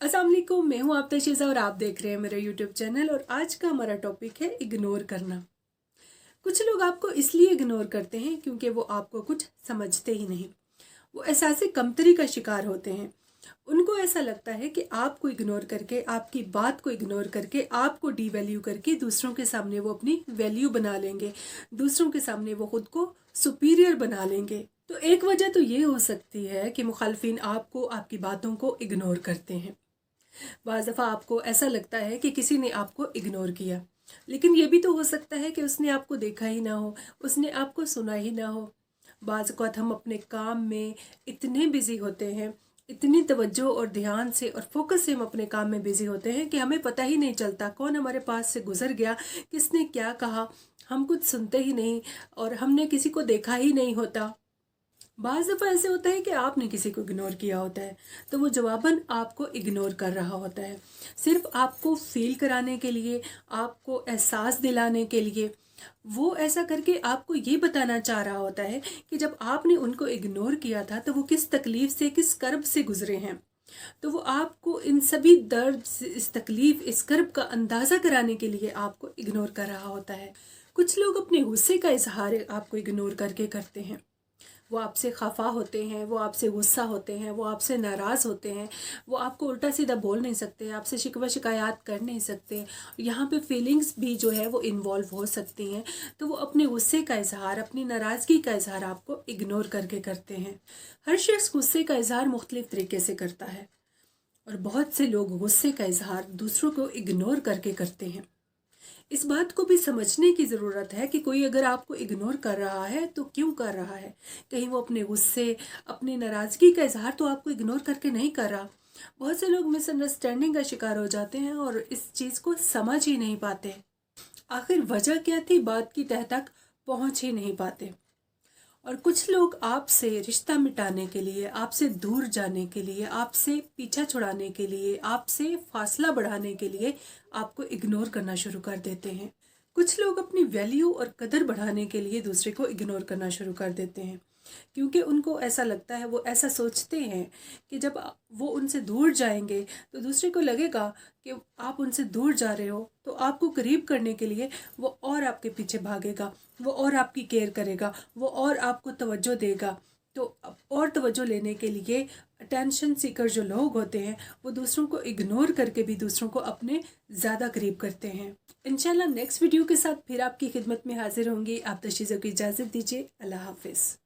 अस्सलाम वालेकुम, मैं हूँ आपता शीज़ा और आप देख रहे हैं मेरा यूट्यूब चैनल। और आज का हमारा टॉपिक है इग्नोर करना। कुछ लोग आपको इसलिए इग्नोर करते हैं क्योंकि वो आपको कुछ समझते ही नहीं। वो एहसास कमतरी का शिकार होते हैं। उनको ऐसा लगता है कि आपको इग्नोर करके, आपकी बात को इग्नोर करके, आपको डीवैल्यू करके दूसरों के सामने वो अपनी वैल्यू बना लेंगे, दूसरों के सामने वो खुद को सुपीरियर बना लेंगे। तो एक वजह तो ये हो सकती है कि मुखालफिन आपको, आपकी बातों को इग्नोर करते हैं। बाज़ दफ़ा आपको ऐसा लगता है कि किसी ने आपको इग्नोर किया, लेकिन ये भी तो हो सकता है कि उसने आपको देखा ही ना हो, उसने आपको सुना ही ना हो। बाज़ औक़ात हम अपने काम में इतने बिज़ी होते हैं, इतनी तवज्जो और ध्यान से और फोकस से हम अपने काम में बिज़ी होते हैं कि हमें पता ही नहीं चलता कौन हमारे पास से गुज़र गया, किसने क्या कहा। हम कुछ सुनते ही नहीं और हमने किसी को देखा ही नहीं होता। बाज़ दफ़ा ऐसे होता है कि आपने किसी को इग्नोर किया होता है, तो वो जवाबन आपको इग्नोर कर रहा होता है, सिर्फ आपको फील कराने के लिए, आपको एहसास दिलाने के लिए। वो ऐसा करके आपको ये बताना चाह रहा होता है कि जब आपने उनको इग्नोर किया था तो वो किस तकलीफ़ से, किस कर्ब से गुज़रे हैं। तो वो आपको इन सभी दर्द से, इस तकलीफ़, इस कर्ब का अंदाज़ा कराने के लिए आपको इग्नोर कर रहा होता है। कुछ लोग अपने गुस्से का इज़हार आपको इग्नोर करके करते हैं। वो आपसे खफा होते हैं, वो आपसे गुस्सा होते हैं, वो आपसे नाराज़ होते हैं, वो आपको उल्टा सीधा बोल नहीं सकते, आपसे शिकवा शिकायत कर नहीं सकते। यहाँ पे फीलिंग्स भी जो है वो इन्वॉल्व हो सकती हैं। तो वो अपने गुस्से का इजहार, अपनी नाराज़गी का इजहार आपको इग्नोर करके करते हैं। हर शख्स गुस्से का इजहार मुख्तलिफ तरीके से करता है और बहुत से लोग गुस्से का इजहार दूसरों को इग्नोर करके करते हैं। इस बात को भी समझने की ज़रूरत है कि कोई अगर आपको इग्नोर कर रहा है तो क्यों कर रहा है। कहीं वो अपने गुस्से, अपनी नाराज़गी का इजहार तो आपको इग्नोर करके नहीं कर रहा। बहुत से लोग मिसअंडरस्टैंडिंग का शिकार हो जाते हैं और इस चीज़ को समझ ही नहीं पाते। आखिर वजह क्या थी, बात की तह तक पहुँच ही नहीं पाते। और कुछ लोग आपसे रिश्ता मिटाने के लिए, आपसे दूर जाने के लिए, आपसे पीछा छुड़ाने के लिए, आपसे फासला बढ़ाने के लिए आपको इग्नोर करना शुरू कर देते हैं। कुछ लोग अपनी वैल्यू और कदर बढ़ाने के लिए दूसरे को इग्नोर करना शुरू कर देते हैं, क्योंकि उनको ऐसा लगता है, वो ऐसा सोचते हैं कि जब वो उनसे दूर जाएंगे तो दूसरे को लगेगा कि आप उनसे दूर जा रहे हो, तो आपको करीब करने के लिए वो और आपके पीछे भागेगा, वो और आपकी केयर करेगा, वो और आपको तवज्जो देगा। तो और तवज्जो लेने के लिए अटेंशन सीकर जो लोग होते हैं वो दूसरों को इग्नोर करके भी दूसरों को अपने ज़्यादा करीब करते हैं। इंशाल्लाह नेक्स्ट वीडियो के साथ फिर आपकी खिदमत में हाजिर होंगी। आप तशीज़ों की इजाज़त दीजिए। अल्लाह हाफिज़।